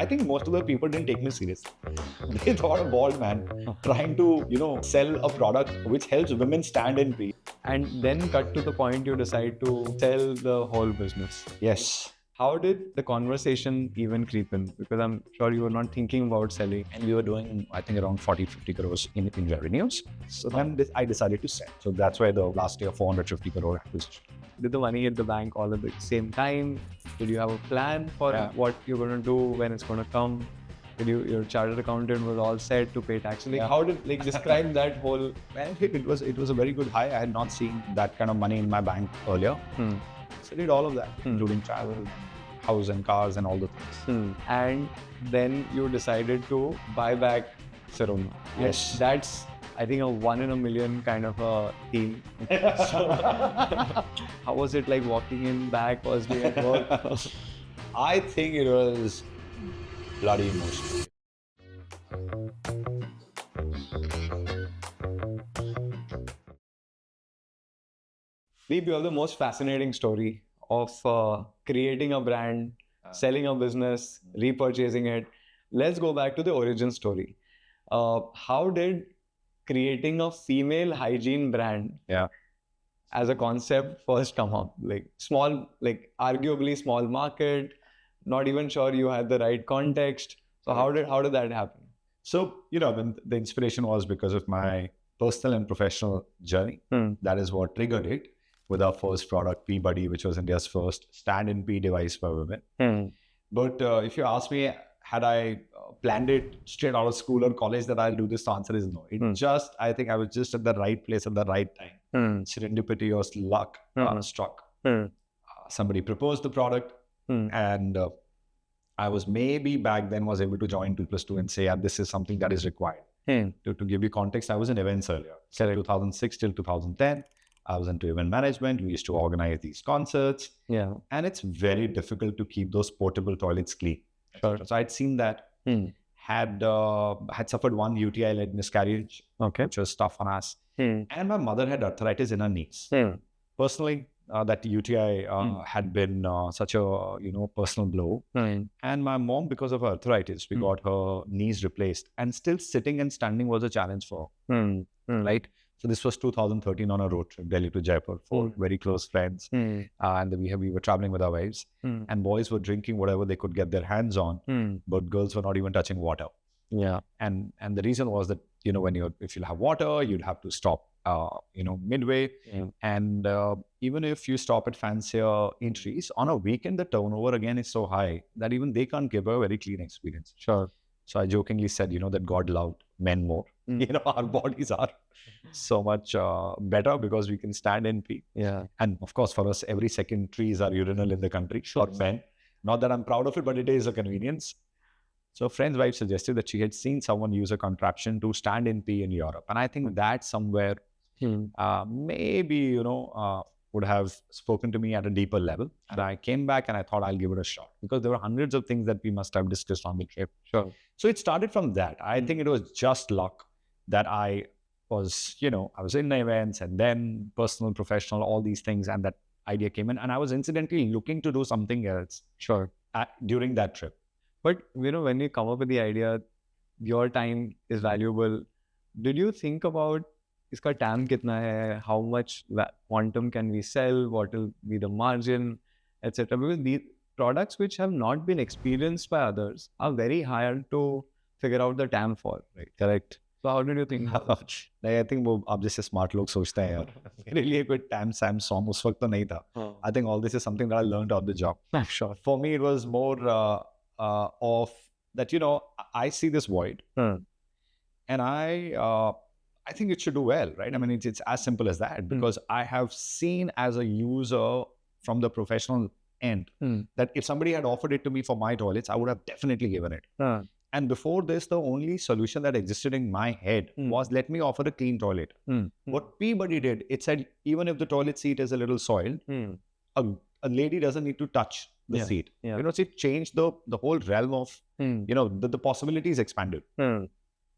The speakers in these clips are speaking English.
I think most of the people didn't take me seriously. They thought a bald man trying to, sell a product which helps women stand in peace. And then cut to the point you decide to sell the whole business. Yes. How did the conversation even creep in? Because I'm sure you were not thinking about selling. And we were doing, I think, around 40-50 crores in revenues. So then I decided to sell. So that's why the last year 450 crore acquisition. Did the money hit the bank all at the same time? Did you have a plan for what you're going to do, when it's going to come? Your chartered accountant was all set to pay tax? How did describe that whole? Well, it was a very good high. I had not seen that kind of money in my bank earlier. So I did all of that, including travel, house and cars and all the things. And then you decided to buy back Sirona. Yes. That's, I think, a 1 in a million kind of a theme. So, how was it like walking in back, first day at work? I think it was bloody emotional. Deep, you have the most fascinating story of creating a brand, selling a business, repurchasing it. Let's go back to the origin story. How did creating a female hygiene brand as a concept first come up? Arguably small market, not even sure you had the right context. So how did that happen? So, the inspiration was because of my personal and professional journey. That is what triggered it with our first product, PeeBuddy, which was India's first stand-in-pee device for women. But if you ask me, had I planned it straight out of school or college that I'll do this, the answer is no. I think I was just at the right place at the right time. Serendipity or luck struck. Somebody proposed the product and I was maybe back then was able to join 2+2 and say, this is something that is required. To give you context, I was in events earlier. So 2006 till 2010, I was into event management. We used to organize these concerts. And it's very difficult to keep those portable toilets clean. Sure. So I'd seen that, had suffered one UTI-led miscarriage, which was tough on us. And my mother had arthritis in her knees. Personally, that UTI had been such a personal blow. And my mom, because of her arthritis, we got her knees replaced. And still sitting and standing was a challenge for her, right? So this was 2013 on a road trip, Delhi to Jaipur, for very close friends. And we were traveling with our wives. And boys were drinking whatever they could get their hands on, but girls were not even touching water. And the reason was that, if you have water, you'd have to stop, midway. And even if you stop at fancier entries, on a weekend, the turnover again is so high that even they can't give a very clean experience. Sure. So I jokingly said, that God loved men more. Our bodies are so much better because we can stand and pee. And of course, for us, every second tree is our urinal in the country for men. Not that I'm proud of it, but it is a convenience. So a friend's wife suggested that she had seen someone use a contraption to stand in pee in Europe. And I think that somewhere maybe, would have spoken to me at a deeper level. And I came back and I thought I'll give it a shot because there were hundreds of things that we must have discussed on the trip. Sure. So it started from that. I think it was just luck that I was, I was in events and then personal, professional, all these things. And that idea came in. And I was incidentally looking to do something else. Sure. During that trip. But, when you come up with the idea, your time is valuable. Did you think about iska TAM kitna hai, how much quantum can we sell, what will be the margin, etc. Because these products which have not been experienced by others are very hard to figure out the TAM for. Right. Correct. So how did you think? I think अब जैसे smart लोग सोचते हैं यार मेरे लिए कोई TAM SAM song उस वक्त तो नहीं था. I think all this is something that I learned on the job. Sure. For me, it was more of that, I see this void and I think it should do well, right? I mean, it's as simple as that because I have seen as a user from the professional end that if somebody had offered it to me for my toilets, I would have definitely given it. And before this, the only solution that existed in my head was let me offer a clean toilet. What PeeBuddy did, it said, even if the toilet seat is a little soiled, a lady doesn't need to touch the seat. So it changed the whole realm of, the possibilities expanded.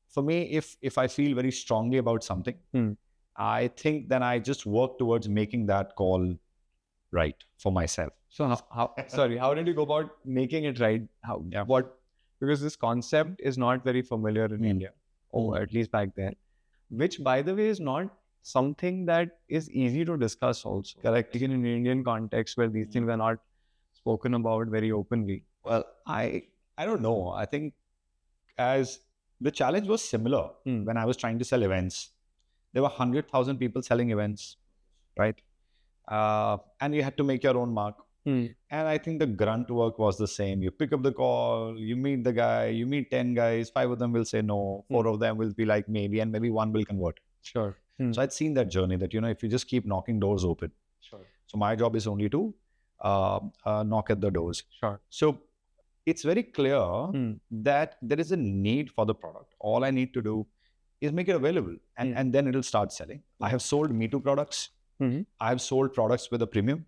For me, if I feel very strongly about something, I think then I just work towards making that call right for myself. So how did you go about making it right? because this concept is not very familiar in India, or at least back then, which by the way is not something that is easy to discuss also. Correct. In an Indian context where these things are not spoken about very openly. Well, I don't know. I think as the challenge was similar when I was trying to sell events. There were 100,000 people selling events, right? And you had to make your own mark. And I think the grunt work was the same. You pick up the call, you meet the guy, you meet 10 guys, 5 of them will say no, 4 of them will be like maybe, and maybe 1 will convert. Sure. So I'd seen that journey that, if you just keep knocking doors open. Sure. So my job is only to knock at the doors. Sure. So it's very clear that there is a need for the product. All I need to do is make it available and then it'll start selling. I have sold Me Too products. I have sold products with a premium.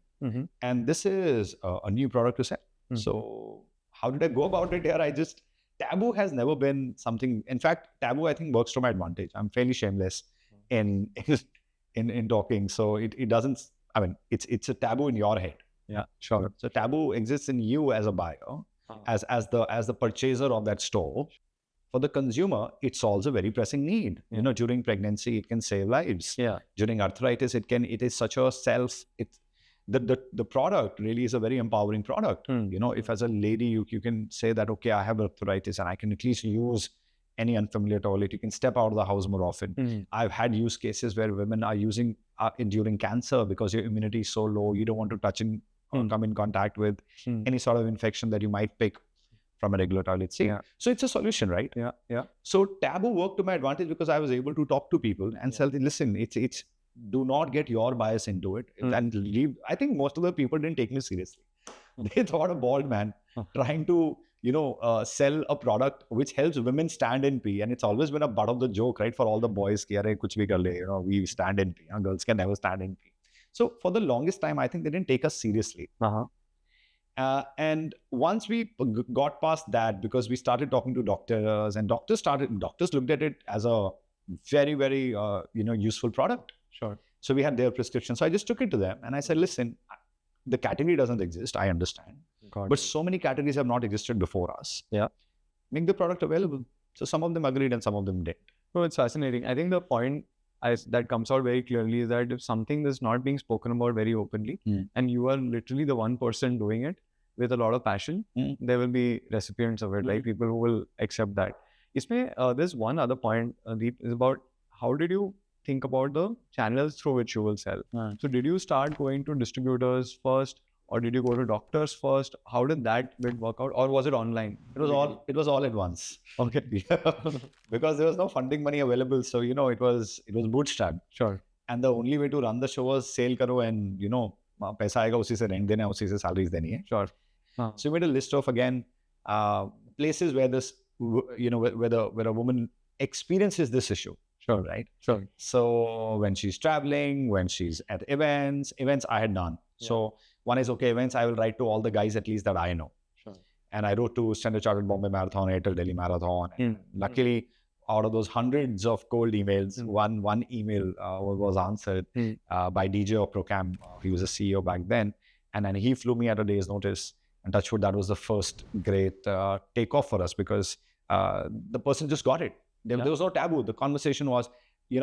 And this is a new product to sell. So how did I go about it here? Taboo has never been something. In fact, taboo I think works to my advantage. I'm fairly shameless in talking. So it doesn't. I mean, it's a taboo in your head. Yeah, sure. So taboo exists in you as a buyer, as the purchaser of that store. For the consumer, it solves a very pressing need. During pregnancy, it can save lives. Yeah. During arthritis, it is such a the product really is a very empowering product. If as a lady you can say that, okay, I have arthritis and I can at least use any unfamiliar toilet. You can step out of the house more often. I've had use cases where women are using during cancer because your immunity is so low. You don't want to touch or come in contact with any sort of infection that you might pick from a regular toilet seat. Yeah. So it's a solution, right? Yeah. So taboo worked to my advantage because I was able to talk to people and tell them, listen, it's do not get your bias into it and leave. I think most of the people didn't take me seriously. They thought a bald man trying to, sell a product which helps women stand in pee. And it's always been a butt of the joke, right? For all the boys, ki, "Arey, kuch bhi kar le, we stand in pee. Girls can never stand in pee." So for the longest time, I think they didn't take us seriously. And once we got past that, because we started talking to doctors and doctors looked at it as a very, very, useful product. Sure. So we had their prescription. So I just took it to them and I said, listen, the category doesn't exist. I understand. But so many categories have not existed before us. Yeah. Make the product available. So some of them agreed and some of them didn't. Oh, it's fascinating. I think the point that comes out very clearly is that if something is not being spoken about very openly and you are literally the one person doing it with a lot of passion, there will be recipients of it, right? People who will accept that. There's one other point, Deep, is about how did you think about the channels through which you will sell? So did you start going to distributors first or did you go to doctors first? How did that bit work out, or was it online? It was all at once. Okay. Because there was no funding money available. So, it was bootstrapped. Sure. And the only way to run the show was sale karo and, paisa aayega, usi se rent dena hai, usi se salaries deni hai. Sure. So we made a list of, again, places where this, where a woman experiences this issue. Sure. Right? Sure. So when she's traveling, when she's at events I had done. Yeah. So one is, okay, events, I will write to all the guys at least that I know. Sure. And I wrote to Standard Chartered Bombay Marathon, Airtel Delhi Marathon. And luckily, out of those hundreds of cold emails, one email was answered by DJ of Procam. He was a CEO back then. And then he flew me at a day's notice. And touchwood, that was the first great takeoff for us because the person just got it. There was no taboo. The conversation was,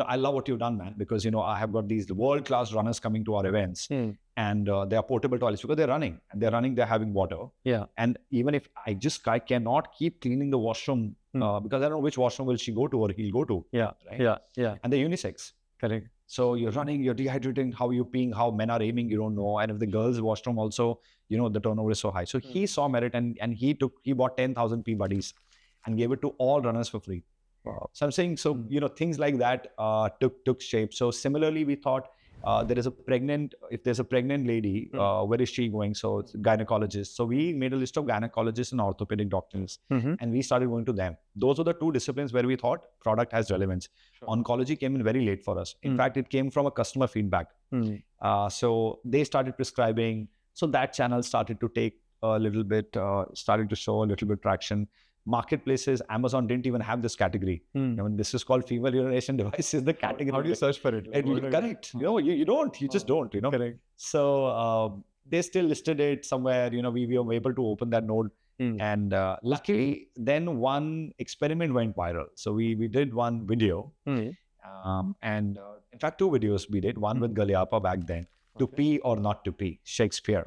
I love what you've done, man, because, I have got these world-class runners coming to our events and they are portable toilets because they're running, they're having water. Yeah. And even if I cannot keep cleaning the washroom because I don't know which washroom will she go to or he'll go to. Yeah. Right? Yeah. And they're unisex. Correct. So you're running, you're dehydrating, how you're peeing, how men are aiming, you don't know. And if the girls' washroom also, the turnover is so high. So he saw merit and he bought 10,000 PeeBuddies and gave it to all runners for free. Wow. So I'm saying, things like that took shape. So similarly, we thought if there's a pregnant lady, where is she going? So it's gynecologist. So we made a list of gynecologists and orthopedic doctors and we started going to them. Those were the two disciplines where we thought product has relevance. Sure. Oncology came in very late for us. In fact, it came from a customer feedback. So they started prescribing. So that channel started to take a little bit, started to show a little bit traction. Marketplaces, Amazon didn't even have this category. This is called female urination devices, the category. How do you search for it? Correct. You don't, you just don't, Correct. So they still listed it somewhere, we were able to open that node And luckily, then one experiment went viral. So we did one video, and in fact, two videos we did. One with Galyapa back then, to pee or not to pee, Shakespeare,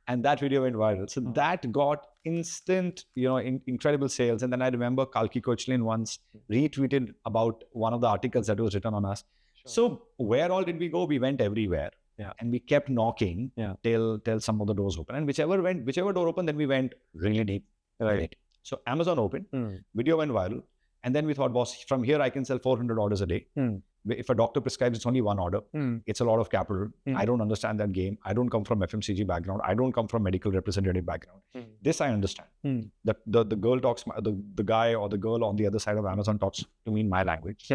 and that video went viral. So that got instant, incredible sales. And then I remember Kalki Kochlin once retweeted about one of the articles that was written on us. So where all did we go? We went everywhere. And we kept knocking till some of the doors open. And whichever door opened, then we went really deep. Right. So Amazon opened, video went viral. And then we thought, boss, from here I can sell 400 orders a day. If a doctor prescribes, it's only one order. It's a lot of capital. I don't understand that game. I don't come from FMCG background. I don't come from medical representative background. This I understand. The girl talks, the guy or the girl on the other side of Amazon talks to me in my language.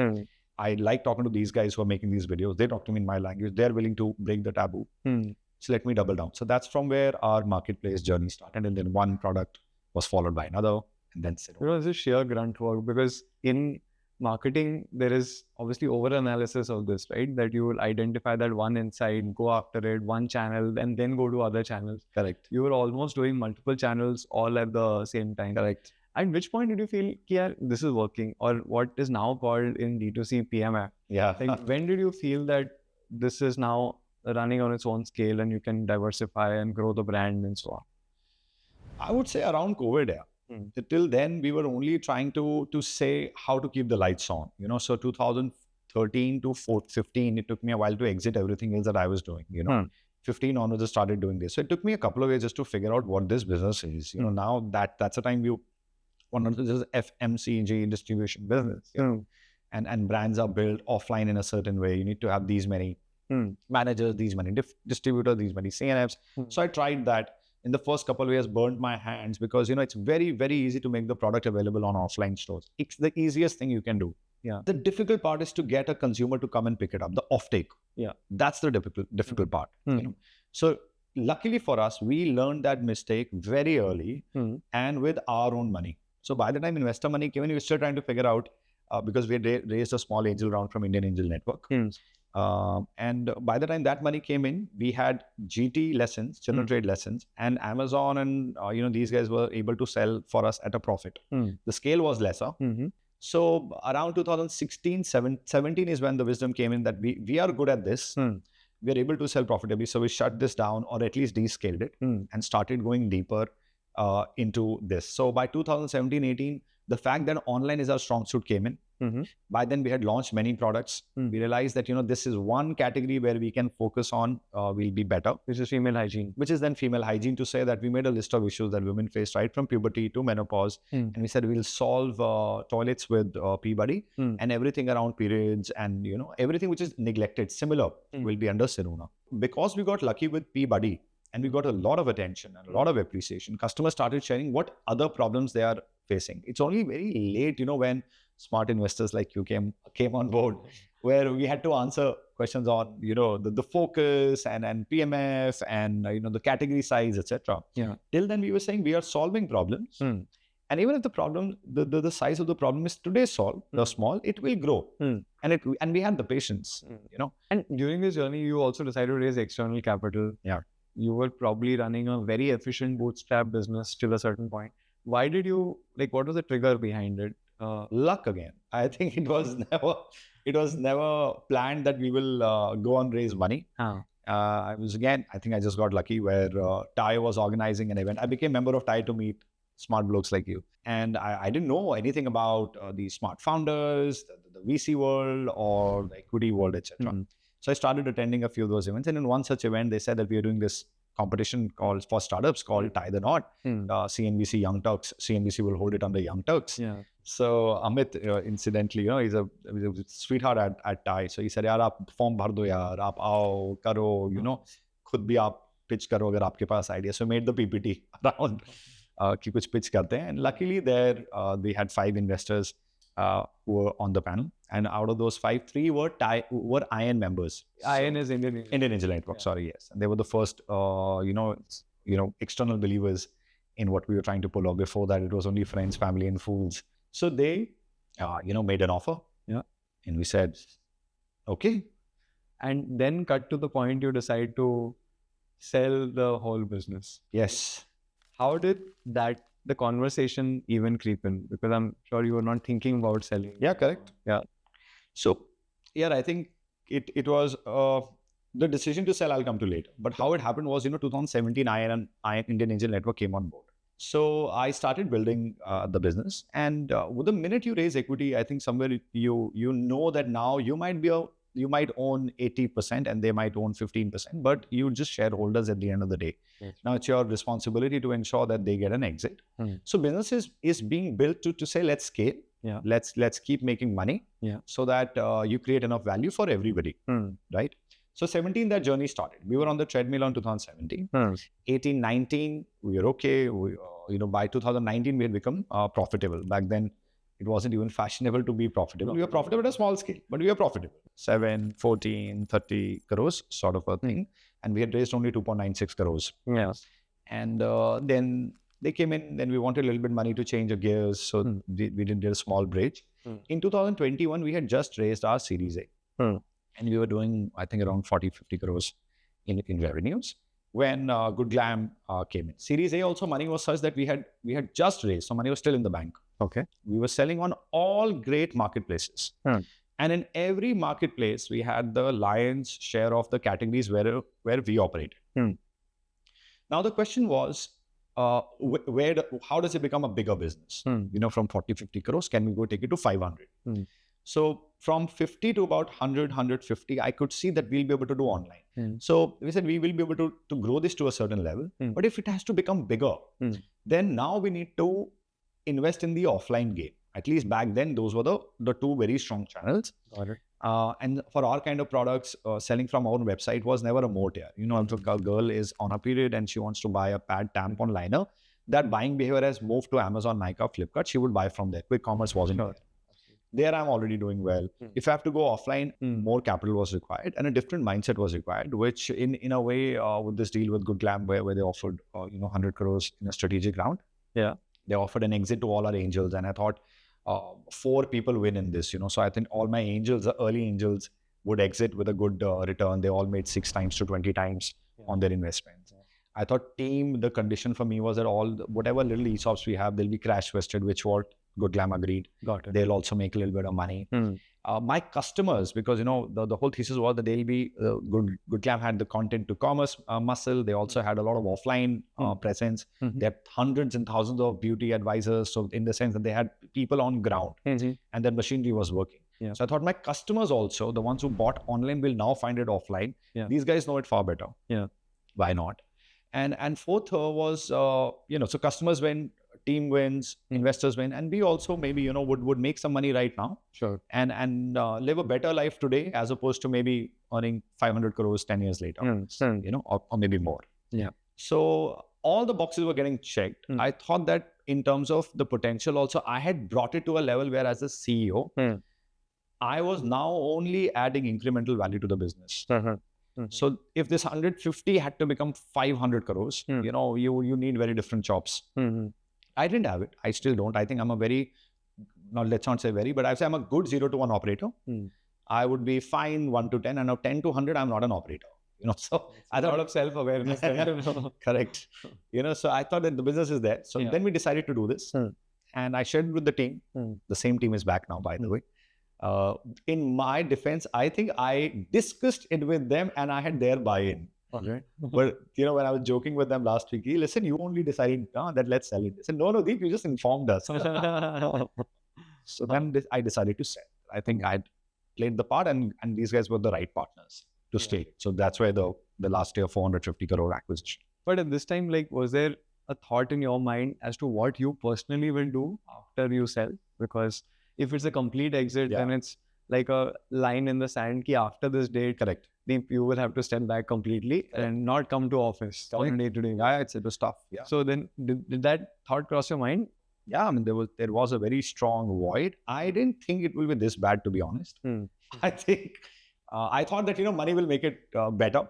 I like talking to these guys who are making these videos. They talk to me in my language. They're willing to break the taboo. So let me double down. So that's from where our marketplace journey started. And then one product was followed by another. And then it was a sheer grunt work, because in marketing, there is obviously over-analysis of this, right? That you will identify that one insight, go after it, one channel, and then go to other channels. Correct. You were almost doing multiple channels all at the same time. Correct. At which point did you feel, yeah, this is working, or what is now called in D2C PMF? Yeah. Like, when did you feel that this is now running on its own scale and you can diversify and grow the brand and so on? I would say around COVID, Till then, we were only trying to say how to keep the lights on. So 2013 to 15, it took me a while to exit everything else that I was doing. 15 onwards, I started doing this. So it took me a couple of years just to figure out what this business is. Now that's the time you want to just FMCG distribution business. And brands are built offline in a certain way. You need to have these many managers, these many distributors, these many CNFs. So I tried that. In the first couple of years, burned my hands because, it's very, very easy to make the product available on offline stores. It's the easiest thing you can do. The difficult part is to get a consumer to come and pick it up, the offtake. That's the difficult part. So luckily for us, we learned that mistake very early and with our own money. So by the time investor money came in, we were still trying to figure out, because we had raised a small angel round from Indian Angel Network. And by the time that money came in, we had GT lessons, general trade lessons, and Amazon and these guys were able to sell for us at a profit. The scale was lesser. So around 2016, 17 is when the wisdom came in that we are good at this. We are able to sell profitably. So we shut this down, or at least descaled it, and started going deeper into this. So by 2017, 18, the fact that online is our strong suit came in. By then we had launched many products. We realized that, this is one category where we can focus on, will be better. Which is female hygiene. Which is then female hygiene, to say that we made a list of issues that women face right from puberty to menopause. And we said we'll solve toilets with PeeBuddy, and everything around periods and, everything which is neglected, similar, will be under Sirona. Because we got lucky with PeeBuddy and we got a lot of attention and a lot of appreciation, customers started sharing what other problems they are facing. It's only very late, when smart investors like you came on board, where we had to answer questions on, the focus and PMF and, the category size, etc. Till then we were saying we are solving problems. And even if the problem, the size of the problem is today small, it will grow. And we had the patience, And during this journey, you also decided to raise external capital. You were probably running a very efficient bootstrap business till a certain point. Why did you, what was the trigger behind it? Luck again. I think it was never planned that we will go and raise money. I think I just got lucky where TIE was organizing an event. I became a member of TIE to meet smart blokes like you. And I didn't know anything about the smart founders, the VC world or the equity world, etc. So I started attending a few of those events. And in one such event, they said that we are doing this competition for startups called Tie the Knot. CNBC Young Turks. CNBC will hold it under Young Turks. So Amit, incidentally, he's a sweetheart at TIE. So he said, "Yaar, aap form bhar do yaar, aap aao, karo, khud bhi aap pitch karo agar aapke paas idea." So made the PPT around ki kuch pitch karte hain. And luckily there, they had 5 investors who were on the panel. And out of those 5, 3 were IN members. IN is Indian Angel Network, sorry, yes. And they were the first, external believers in what we were trying to pull off. Before that, it was only friends, family, and fools. So they, made an offer. And we said, okay. And then cut to the point you decide to sell the whole business. Yes. how did the conversation even creep in? Because I'm sure you were not thinking about selling. Yeah, correct. Yeah. So, yeah, I think it was the decision to sell. I'll come to later. But how it happened was, 2017, I Indian Angel Network came on board. So I started building the business, and with the minute you raise equity, I think somewhere you know that now you might own 80% and they might own 15%, but you just shareholders at the end of the day. Yes. Now it's your responsibility to ensure that they get an exit. So business is being built to say, let's scale. Yeah. Let's keep making money. Yeah. So that you create enough value for everybody. Right. So 17, that journey started. We were on the treadmill on 2017. 18, 19, we were okay. By 2019, we had become profitable. Back then, it wasn't even fashionable to be profitable. We were profitable at a small scale, but we were profitable. 7, 14, 30 crores sort of a thing. And we had raised only 2.96 crores. Yeah. And then they came in, then we wanted a little bit money to change the gears. So we did a small bridge. In 2021, we had just raised our Series A. And we were doing, I think, around 40, 50 crores in revenues when Good Glamm came in. Series A also, money was such that we had just raised, so money was still in the bank. Okay. We were selling on all great marketplaces. And in every marketplace, we had the lion's share of the categories where we operated. Now, the question was, how does it become a bigger business? From 40, 50 crores, can we go take it to 500? So from 50 to about 100, 150, I could see that we'll be able to do online. So we said we will be able to grow this to a certain level. But if it has to become bigger, then now we need to invest in the offline game. At least back then, those were the two very strong channels. Got it. And for our kind of products, selling from our own website was never a moat here. If a girl is on a period and she wants to buy a pad, tampon, liner, that buying behavior has moved to Amazon, Nykaa, Flipkart. She would buy from there. Quick commerce wasn't there. There I'm already doing well. If I have to go offline, more capital was required and a different mindset was required, which in a way with this deal with Good Glamm where they offered 100 crores in a strategic round. Yeah. They offered an exit to all our angels, and I thought 4 people win in this, So I think all my angels, the early angels, would exit with a good return. They all made 6 times to 20 times on their investments. I thought the condition for me was that whatever little ESOPs we have, they'll be crash vested, which what Good Glamm agreed. Got it. They'll also make a little bit of money. My customers, because the whole thesis was that they'll be Good Glamm had the content to commerce muscle. They also had a lot of offline presence. They had hundreds and thousands of beauty advisors. So in the sense that they had people on ground and their machinery was working. Yeah. So I thought my customers also, the ones who bought online, will now find it offline. Yeah. These guys know it far better. Yeah. Why not? And fourth was, so customers win, team wins, investors win, and we also maybe, would make some money right now. Sure. And live a better life today as opposed to maybe earning 500 crores 10 years later, or maybe more. Yeah. So all the boxes were getting checked. I thought that in terms of the potential also, I had brought it to a level where as a CEO, I was now only adding incremental value to the business. So if this 150 had to become 500 crores, you need very different chops. I didn't have it. I still don't. I think I'm let's not say very, but I say I'm a good 0 to 1 operator. I would be fine 1 to 10, and now 10 to 100, I'm not an operator. So I thought a lot of self-awareness. Correct. So I thought that the business is there. So then we decided to do this, and I shared with the team. The same team is back now, by the way. In my defense, I think I discussed it with them and I had their buy-in. Okay. But, when I was joking with them last week, listen, you only decided that let's sell it. I said, no, Deep, you just informed us. So then I decided to sell. I think I played the part and these guys were the right partners to stay. So that's why the last year 450 crore acquisition. But at this time, was there a thought in your mind as to what you personally will do after you sell? Because if it's a complete exit, then it's like a line in the sand ki after this date, correct, you will have to step back completely and not come to office on a day-to-day. Yeah, it was tough. Yeah. So then did that thought cross your mind? Yeah, I mean, there was a very strong void. I didn't think it will be this bad, to be honest. I think, I thought that, money will make it better.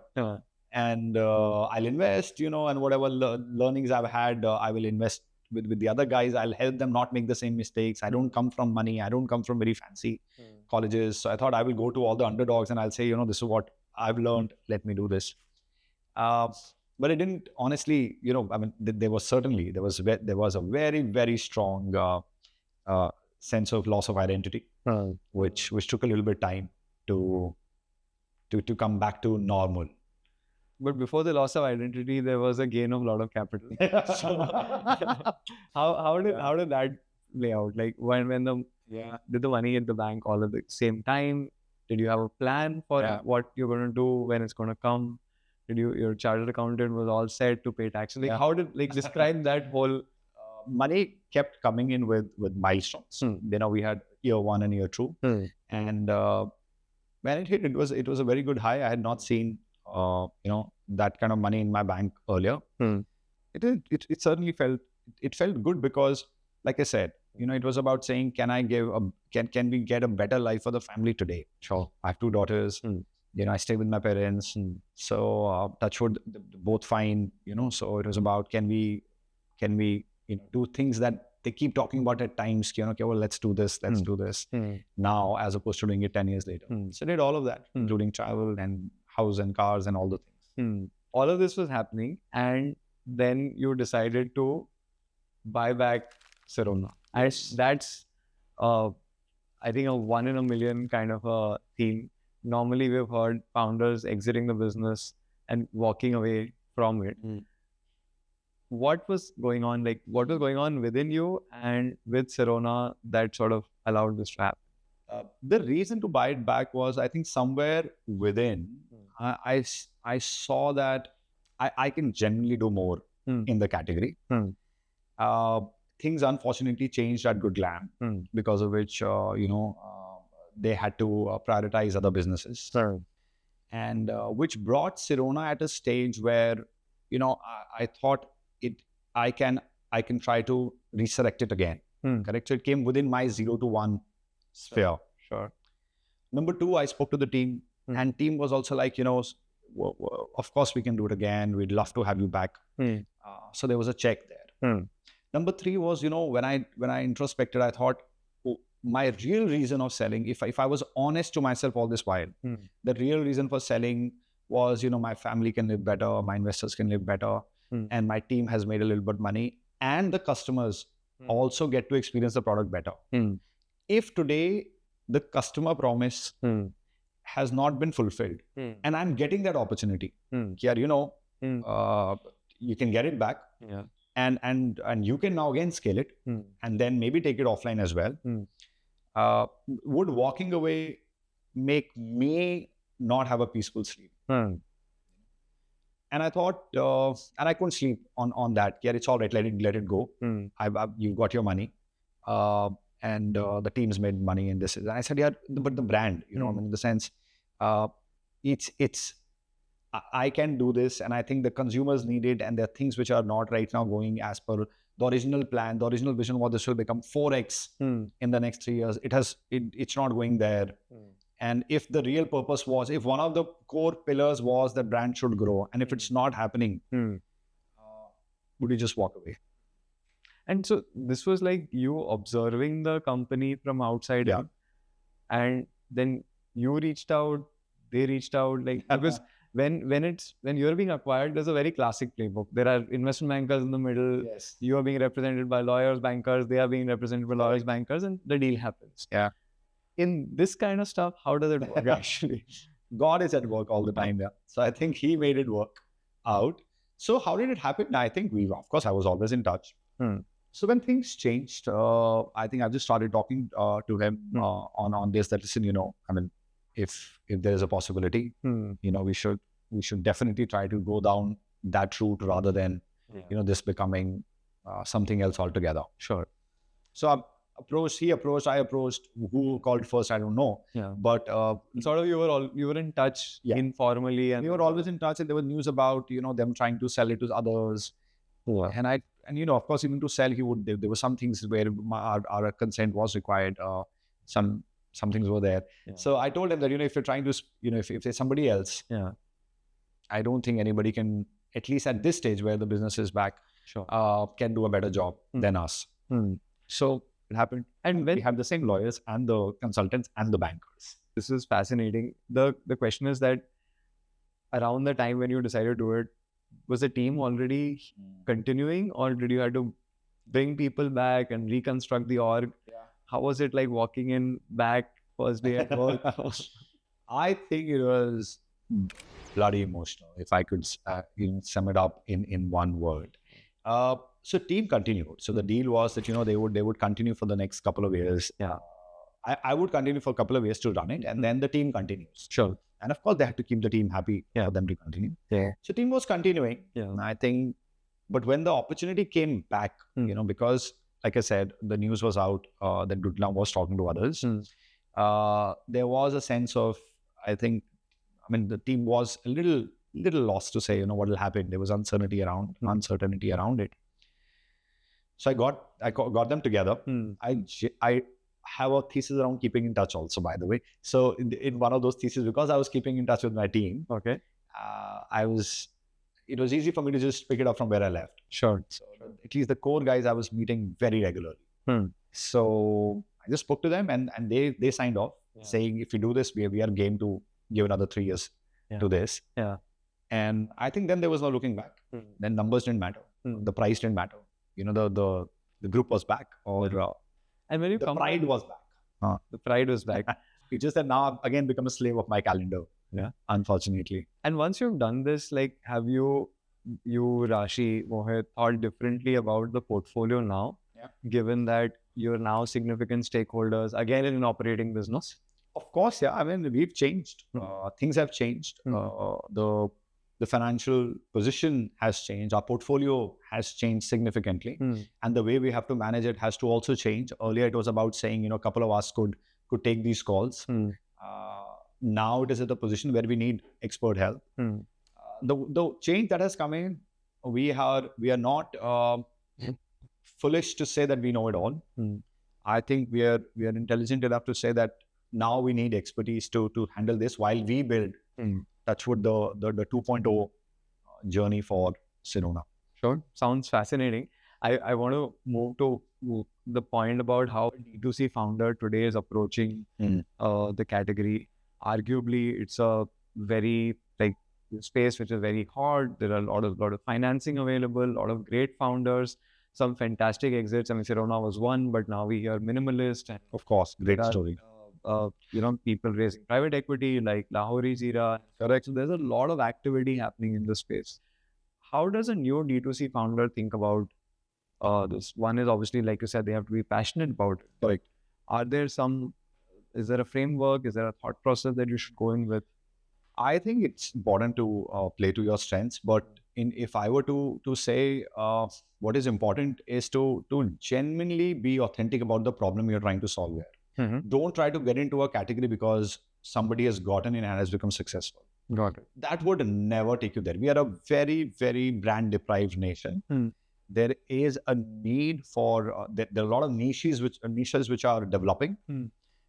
And I'll invest, and whatever learnings I've had, I will invest with the other guys. I'll help them not make the same mistakes. I don't come from money. I don't come from very fancy colleges. So I thought I will go to all the underdogs and I'll say, this is what I've learned. Let me do this. but it didn't, honestly, I mean, there was a very, very strong sense of loss of identity, which took a little bit time to come back to normal. But before the loss of identity, there was a gain of a lot of capital. So how did that play out? Like when did the money hit the bank all at the same time? Did you have a plan for what you're going to do when it's going to come? Did your chartered accountant was all set to pay taxes? Like how did describe that whole money kept coming in with milestones. We had year 1 and year 2, and when it hit, it was a very good high. I had not seen that kind of money in my bank earlier. It certainly felt good because, like I said, it was about saying, can we get a better life for the family today? Sure. I have 2 daughters. I stay with my parents. So touch wood, both fine. So it was about, can we do things that they keep talking about at times. Okay, well, let's do this now, as opposed to doing it 10 years later. So I did all of that, including travel and house and cars and all the things. All of this was happening, and then you decided to buy back Sirona. Yes. That's, I think, a 1 in a million kind of a theme. Normally, we've heard founders exiting the business and walking away from it. What was going on? Like, what was going on within you and with Sirona that sort of allowed this to happen? The reason to buy it back was, I think, somewhere within, I saw that I can genuinely do more in the category. Things unfortunately changed at Good Glamm, because of which, they had to prioritize other businesses. And which brought Sirona at a stage where, I thought I can try to resurrect it again. Correct? So it came within my 0 to 1 sphere. Sure. Number 2, I spoke to the team, and team was also like, of course we can do it again. We'd love to have you back. So there was a check there. Number 3 was, when I introspected, I thought, my real reason of selling, if I was honest to myself all this while, the real reason for selling was, my family can live better, my investors can live better, and my team has made a little bit of money, and the customers also get to experience the product better. If today the customer promise has not been fulfilled, and I'm getting that opportunity, you can get it back, and you can now again scale it, and then maybe take it offline as well. Would walking away make me not have a peaceful sleep? And I thought, and I couldn't sleep on that. Yeah, it's all right. Let it go. You got your money, and the team's made money in this. And I said, yeah, but the brand, I mean, in the sense, I can do this, and I think the consumers need it, and there are things which are not right now going as per the original plan. The original vision was this will become 4x in the next 3 years. It's not going there. And if the real purpose was, if one of the core pillars was that brand should grow, and if it's not happening, would you just walk away? And so this was like you observing the company from outside, and then you reached out, they reached out, like, because when you're being acquired, there's a very classic playbook. There are investment bankers in the middle. Yes. You are being represented by lawyers, bankers. They are being represented by lawyers, bankers, and the deal happens. Yeah. In this kind of stuff, how does it work actually? God is at work all the time. Yeah. So I think he made it work out. So how did it happen? I think of course, I was always in touch. So when things changed, I think I just started talking to him on this, that listen, I mean, if there is a possibility, we should definitely try to go down that route rather than, this becoming something else altogether. Sure. So he approached, I approached. Who called first, I don't know. Yeah. But sort of you were in touch informally, and we were always in touch, and there was news about them trying to sell it to others. Yeah. And of course, even to sell, there were some things where our consent was required. Some things were there. Yeah. So I told him that if you're trying to, if there's somebody else, I don't think anybody can, at least at this stage where the business is back, can do a better job than us. So it happened, and we have the same lawyers and the consultants and the bankers. This is fascinating. The question is that around the time when you decided to do it, was the team already continuing, or did you have to bring people back and reconstruct the org? How was it like walking in back first day at work? I think it was bloody emotional, if I could sum it up in one word. So team continued. So the deal was that, they would continue for the next couple of years. Yeah. I would continue for a couple of years to run it, and then the team continues. Sure. And of course, they had to keep the team happy for them to continue. Yeah. So team was continuing. Yeah. I think, but when the opportunity came back, because like I said, the news was out that Good Glamm was talking to others. There was a sense of, the team was a little lost to say, what will happen. There was uncertainty around it. So I got them together. I have a thesis around keeping in touch also, by the way. So in one of those theses, because I was keeping in touch with my team, okay, it was easy for me to just pick it up from where I left. Sure. So at least the core guys I was meeting very regularly. So I just spoke to them, and they signed off saying, if you do this, we are game to give another 3 years to this. Yeah. And I think then there was no looking back. Then numbers didn't matter. The price didn't matter. The group was back, and when you the pride was back. The pride was back. It's just that now I've again become a slave of my calendar. Yeah. Unfortunately. And once you've done this, like, have you, Rashi, Mohit, thought differently about the portfolio now, given that you're now significant stakeholders again in an operating business? Of course, yeah. We've changed. Things have changed. The financial position has changed. Our portfolio has changed significantly. And the way we have to manage it has to also change. Earlier, it was about saying, a couple of us could take these calls. Now it is at a position where we need expert help. The change that has come in, we are not foolish to say that we know it all. I think we are intelligent enough to say that now we need expertise to handle this while we build touchwood the 2.0 journey for Sirona. Sure. Sounds fascinating. I want to move to the point about how a D2C founder today is approaching the category. Arguably, it's a very space which is very hard. There are a lot of financing available, a lot of great founders, some fantastic exits. Sirona was one, but now we hear minimalist. And of course, great story. People raising private equity like Lahori Zira. Correct. So there's a lot of activity happening in this space. How does a new D2C founder think about this? One is obviously, like you said, they have to be passionate about it. Correct. Is there a framework? Is there a thought process that you should go in with? I think it's important to play to your strengths, but if I were to say what is important is to genuinely be authentic about the problem you're trying to solve here. Don't try to get into a category because somebody has gotten in and has become successful. Got it. That would never take you there. We are a very, very brand deprived nation. There is a need for there are a lot of niches which are developing.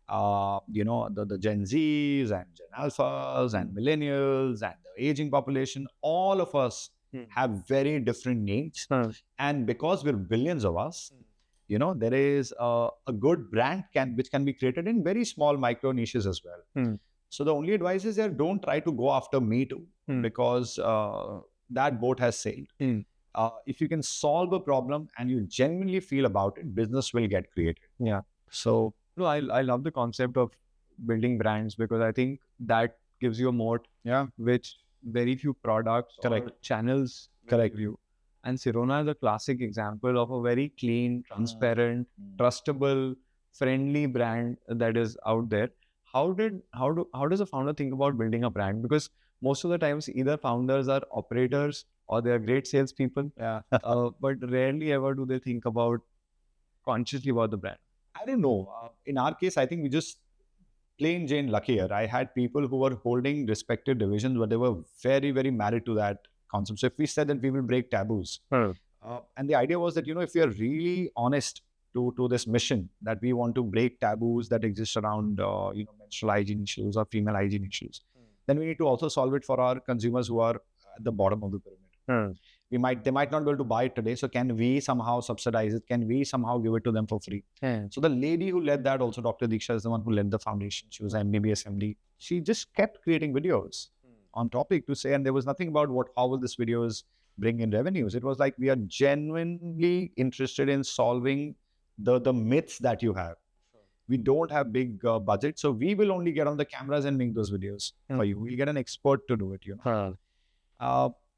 The Gen Zs and Gen Alphas and millennials and the aging population, all of us have very different needs. And because we're billions of us, there is a good brand which can be created in very small micro niches as well. So the only advice is that don't try to go after me too, because that boat has sailed. If you can solve a problem and you genuinely feel about it, business will get created. Yeah. So I love the concept of building brands, because I think that gives you a moat, which very few products or channels give you. And Sirona is a classic example of a very clean, transparent, trustable, friendly brand that is out there. How does a founder think about building a brand? Because most of the times either founders are operators or they are great salespeople, but rarely ever do they think consciously about the brand. I don't know. In our case, I think we just plain Jane luckier. I had people who were holding respective divisions, but they were very, very married to that concept. So if we said that we will break taboos, and the idea was that, if we are really honest to this mission, that we want to break taboos that exist around, menstrual hygiene issues or female hygiene issues, then we need to also solve it for our consumers who are at the bottom of the pyramid. They might not be able to buy it today. So can we somehow subsidize it? Can we somehow give it to them for free? So the lady who led that, also Dr. Diksha, is the one who led the foundation. She was an MBBS MD. She just kept creating videos on topic to say, and there was nothing about how will this videos bring in revenues. It was like, we are genuinely interested in solving the myths that you have. We don't have big budget, so we will only get on the cameras and make those videos for you. We'll get an expert to do it,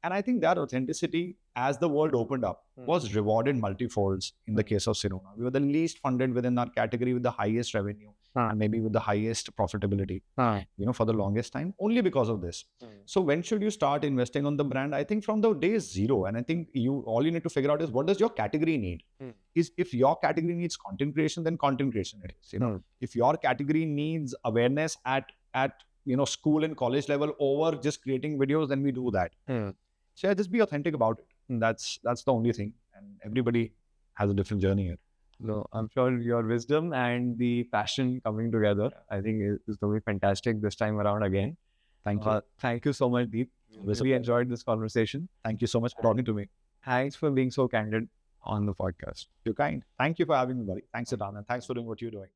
and I think that authenticity, as the world opened up, was rewarded multifolds in the case of Sirona. We were the least funded within our category with the highest revenue and maybe with the highest profitability, for the longest time, only because of this. So when should you start investing on the brand? I think from the day zero. And I think all you need to figure out is, what does your category need? If your category needs content creation, then content creation it is. If your category needs awareness at school and college level over just creating videos, then we do that. So yeah, just be authentic about it. And that's the only thing. And everybody has a different journey here. No, I'm sure your wisdom and the passion coming together, I think is going to be fantastic this time around again. Thank you. Thank you so much, Deep. We enjoyed this conversation. Thank you so much for talking to me. Thanks for being so candid on the podcast. You're kind. Thank you for having me, buddy. Thanks, Siddharth, and thanks for doing what you're doing.